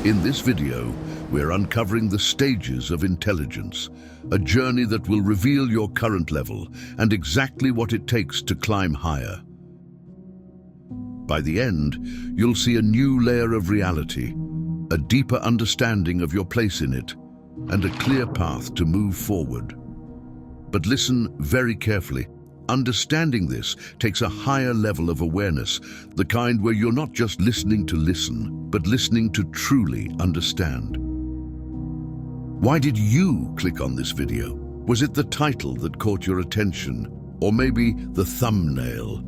In this video, we're uncovering the stages of intelligence, a journey that will reveal your current level and exactly what it takes to climb higher. By the end, you'll see a new layer of reality, a deeper understanding of your place in it, and a clear path to move forward. But listen very carefully. Understanding this takes a higher level of awareness, the kind where you're not just listening to listen, but listening to truly understand. Why did you click on this video? Was it the title that caught your attention? Or maybe the thumbnail?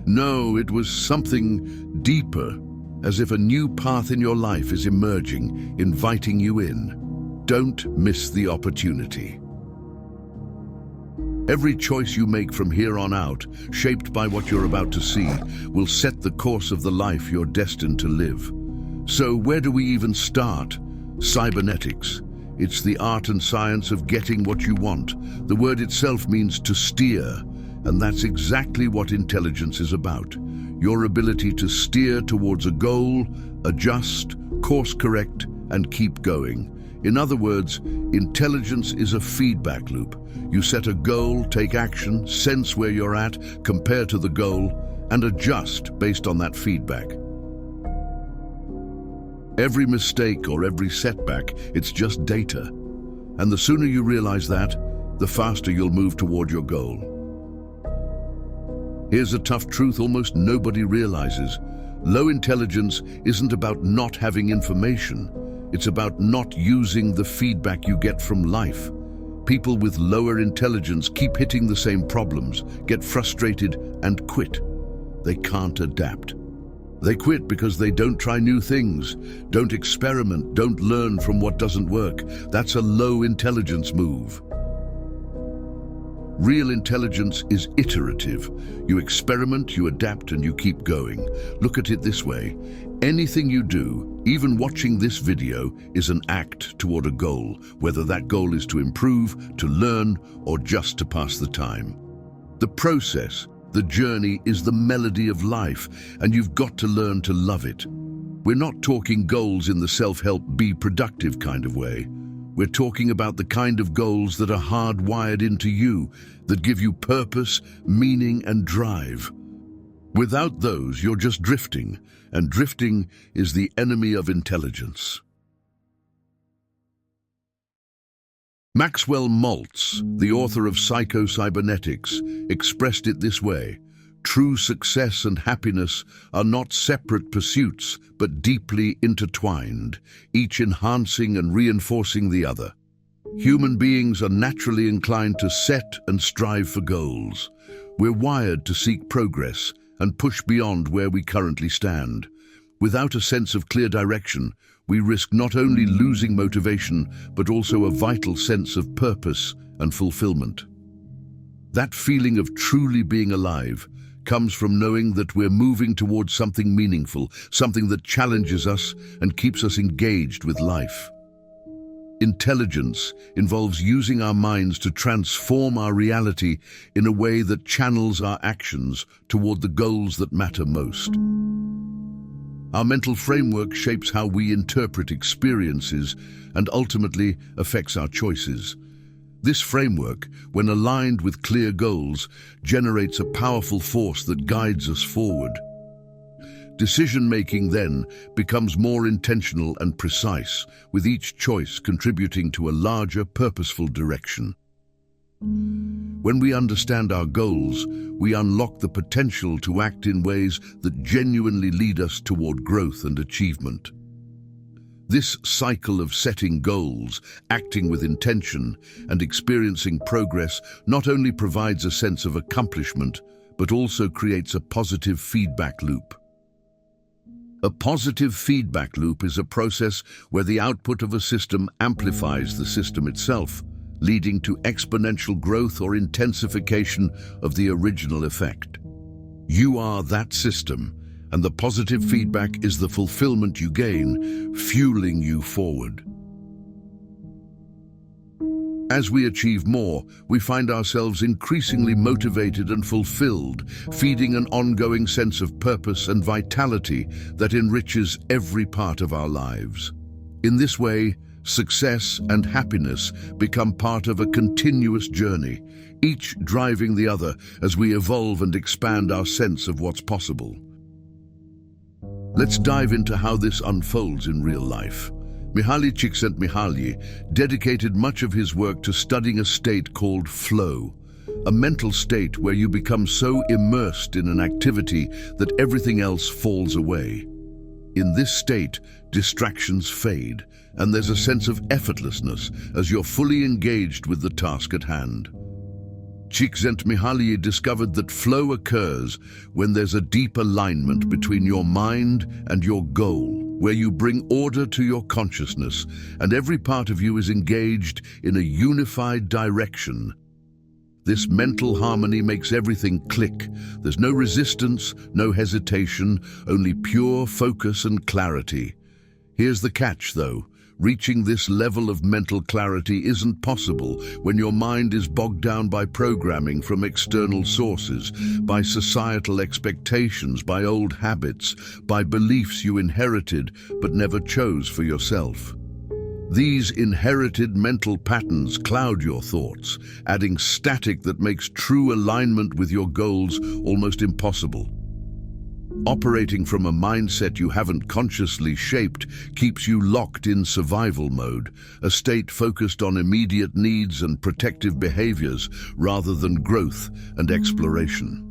No, it was something deeper, as if a new path in your life is emerging, inviting you in. Don't miss the opportunity. Every choice you make from here on out, shaped by what you're about to see, will set the course of the life you're destined to live. So where do we even start? Cybernetics. It's the art and science of getting what you want. The word itself means to steer, and that's exactly what intelligence is about. Your ability to steer towards a goal, adjust, course correct, and keep going. In other words, intelligence is a feedback loop. You set a goal, take action, sense where you're at, compare to the goal, and adjust based on that feedback. Every mistake or every setback, it's just data. And the sooner you realize that, the faster you'll move toward your goal. Here's a tough truth almost nobody realizes. Low intelligence isn't about not having information. It's about not using the feedback you get from life. People with lower intelligence keep hitting the same problems, get frustrated, and quit. They can't adapt. They quit because they don't try new things, don't experiment, don't learn from what doesn't work. That's a low intelligence move. Real intelligence is iterative. You experiment, you adapt, and you keep going. Look at it this way. Anything you do, even watching this video, is an act toward a goal, whether that goal is to improve, to learn, or just to pass the time. The process, the journey, is the melody of life, and you've got to learn to love it. We're not talking goals in the self-help, be productive kind of way. We're talking about the kind of goals that are hardwired into you, that give you purpose, meaning, and drive. Without those, you're just drifting, and drifting is the enemy of intelligence. Maxwell Maltz, the author of Psycho-Cybernetics, expressed it this way: true success and happiness are not separate pursuits, but deeply intertwined, each enhancing and reinforcing the other. Human beings are naturally inclined to set and strive for goals. We're wired to seek progress and push beyond where we currently stand. Without a sense of clear direction, we risk not only losing motivation, but also a vital sense of purpose and fulfillment. That feeling of truly being alive comes from knowing that we're moving towards something meaningful, something that challenges us and keeps us engaged with life. Intelligence involves using our minds to transform our reality in a way that channels our actions toward the goals that matter most. Our mental framework shapes how we interpret experiences and ultimately affects our choices. This framework, when aligned with clear goals, generates a powerful force that guides us forward. Decision-making then becomes more intentional and precise, with each choice contributing to a larger, purposeful direction. When we understand our goals, we unlock the potential to act in ways that genuinely lead us toward growth and achievement. This cycle of setting goals, acting with intention, and experiencing progress not only provides a sense of accomplishment, but also creates a positive feedback loop. A positive feedback loop is a process where the output of a system amplifies the system itself, leading to exponential growth or intensification of the original effect. You are that system, and the positive feedback is the fulfillment you gain, fueling you forward. As we achieve more, we find ourselves increasingly motivated and fulfilled, feeding an ongoing sense of purpose and vitality that enriches every part of our lives. In this way, success and happiness become part of a continuous journey, each driving the other as we evolve and expand our sense of what's possible. Let's dive into how this unfolds in real life. Mihaly Csikszentmihalyi dedicated much of his work to studying a state called flow, a mental state where you become so immersed in an activity that everything else falls away. In this state, distractions fade, and there's a sense of effortlessness as you're fully engaged with the task at hand. Csikszentmihalyi discovered that flow occurs when there's a deep alignment between your mind and your goal, where you bring order to your consciousness and every part of you is engaged in a unified direction. This mental harmony makes everything click. There's no resistance, no hesitation, only pure focus and clarity. Here's the catch, though. Reaching this level of mental clarity isn't possible when your mind is bogged down by programming from external sources, by societal expectations, by old habits, by beliefs you inherited but never chose for yourself. These inherited mental patterns cloud your thoughts, adding static that makes true alignment with your goals almost impossible. Operating from a mindset you haven't consciously shaped keeps you locked in survival mode, a state focused on immediate needs and protective behaviors rather than growth and exploration.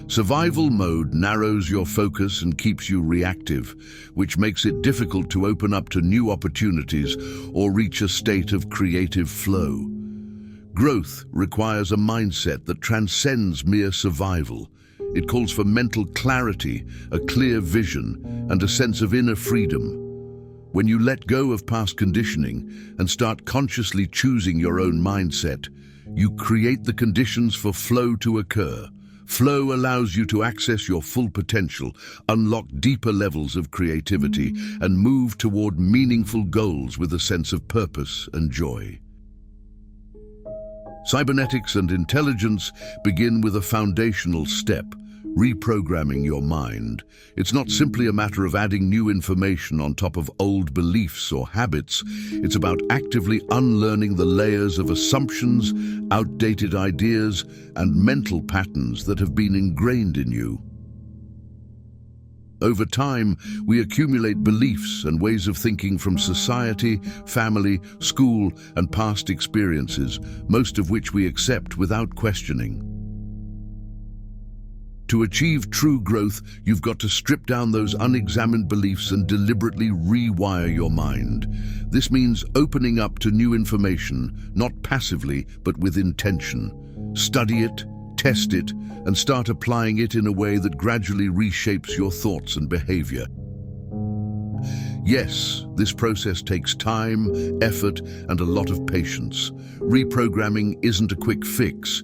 Survival mode narrows your focus and keeps you reactive, which makes it difficult to open up to new opportunities or reach a state of creative flow. Growth requires a mindset that transcends mere survival. It calls for mental clarity, a clear vision, and a sense of inner freedom. When you let go of past conditioning and start consciously choosing your own mindset, you create the conditions for flow to occur. Flow allows you to access your full potential, unlock deeper levels of creativity, and move toward meaningful goals with a sense of purpose and joy. Cybernetics and intelligence begin with a foundational step, reprogramming your mind. It's not simply a matter of adding new information on top of old beliefs or habits. It's about actively unlearning the layers of assumptions, outdated ideas, and mental patterns that have been ingrained in you. Over time, we accumulate beliefs and ways of thinking from society, family, school, and past experiences, most of which we accept without questioning. To achieve true growth, you've got to strip down those unexamined beliefs and deliberately rewire your mind. This means opening up to new information, not passively, but with intention. Study it, test it, and start applying it in a way that gradually reshapes your thoughts and behavior. Yes, this process takes time, effort, and a lot of patience. Reprogramming isn't a quick fix.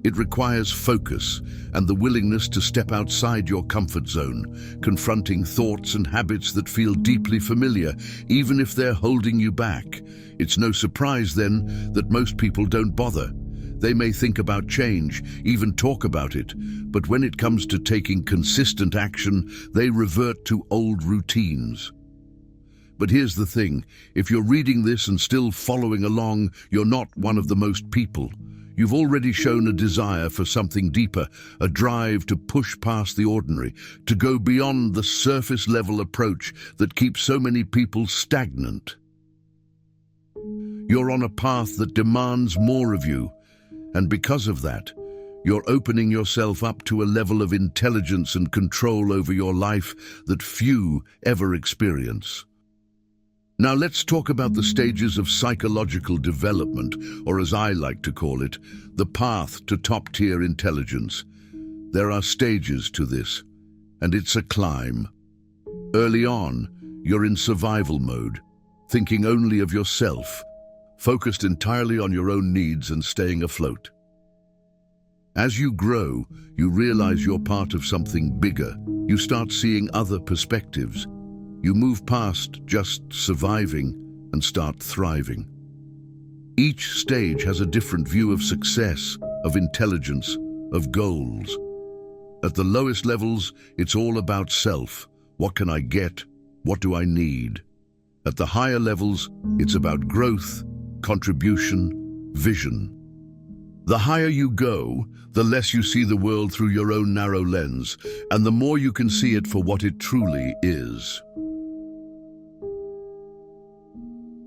It requires focus and the willingness to step outside your comfort zone, confronting thoughts and habits that feel deeply familiar, even if they're holding you back. It's no surprise, then, that most people don't bother. They may think about change, even talk about it, but when it comes to taking consistent action, they revert to old routines. But here's the thing, if you're reading this and still following along, you're not one of the most people. You've already shown a desire for something deeper, a drive to push past the ordinary, to go beyond the surface-level approach that keeps so many people stagnant. You're on a path that demands more of you, and because of that, you're opening yourself up to a level of intelligence and control over your life that few ever experience. Now let's talk about the stages of psychological development, or as I like to call it, the path to top-tier intelligence. There are stages to this, and it's a climb. Early on, you're in survival mode, thinking only of yourself, focused entirely on your own needs and staying afloat. As you grow, you realize you're part of something bigger. You start seeing other perspectives. You move past just surviving and start thriving. Each stage has a different view of success, of intelligence, of goals. At the lowest levels, it's all about self. What can I get? What do I need? At the higher levels, it's about growth, contribution, vision. The higher you go, the less you see the world through your own narrow lens, and the more you can see it for what it truly is.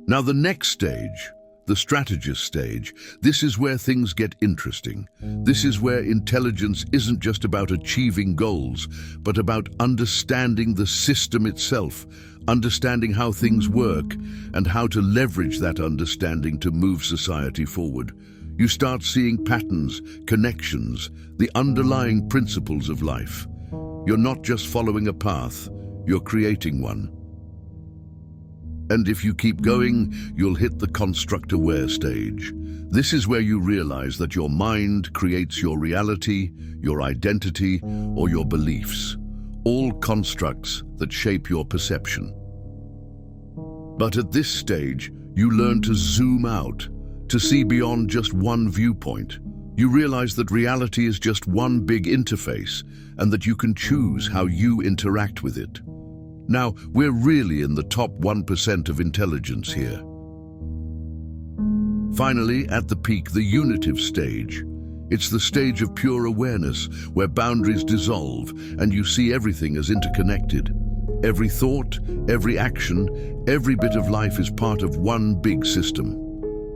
Now, the next stage, the strategist stage, this is where things get interesting. This is where intelligence isn't just about achieving goals, but about understanding the system itself, understanding how things work, and how to leverage that understanding to move society forward. You start seeing patterns, connections, the underlying principles of life. You're not just following a path, you're creating one. And if you keep going, you'll hit the construct-aware stage. This is where you realize that your mind creates your reality, your identity, or your beliefs, all constructs that shape your perception. But at this stage, you learn to zoom out, to see beyond just one viewpoint. You realize that reality is just one big interface, and that you can choose how you interact with it. Now, we're really in the top 1% of intelligence here. Finally, at the peak, the unitive stage. It's the stage of pure awareness, where boundaries dissolve and you see everything as interconnected. Every thought, every action, every bit of life is part of one big system.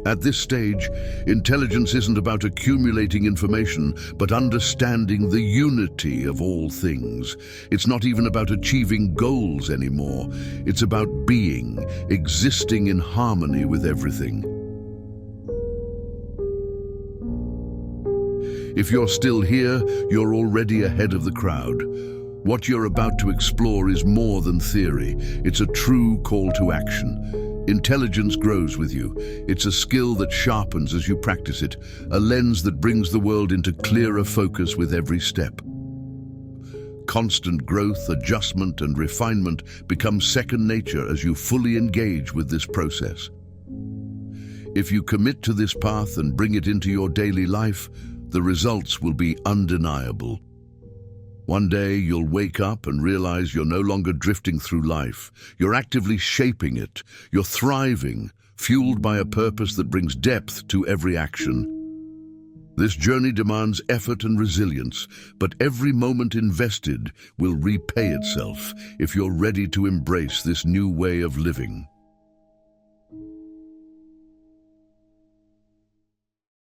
At this stage, intelligence isn't about accumulating information, but understanding the unity of all things. It's not even about achieving goals anymore. It's about being, existing in harmony with everything. If you're still here, you're already ahead of the crowd. What you're about to explore is more than theory. It's a true call to action. Intelligence grows with you. It's a skill that sharpens as you practice it, a lens that brings the world into clearer focus with every step. Constant growth, adjustment, and refinement become second nature as you fully engage with this process. If you commit to this path and bring it into your daily life, the results will be undeniable. One day you'll wake up and realize you're no longer drifting through life. You're actively shaping it. You're thriving, fueled by a purpose that brings depth to every action. This journey demands effort and resilience, but every moment invested will repay itself if you're ready to embrace this new way of living.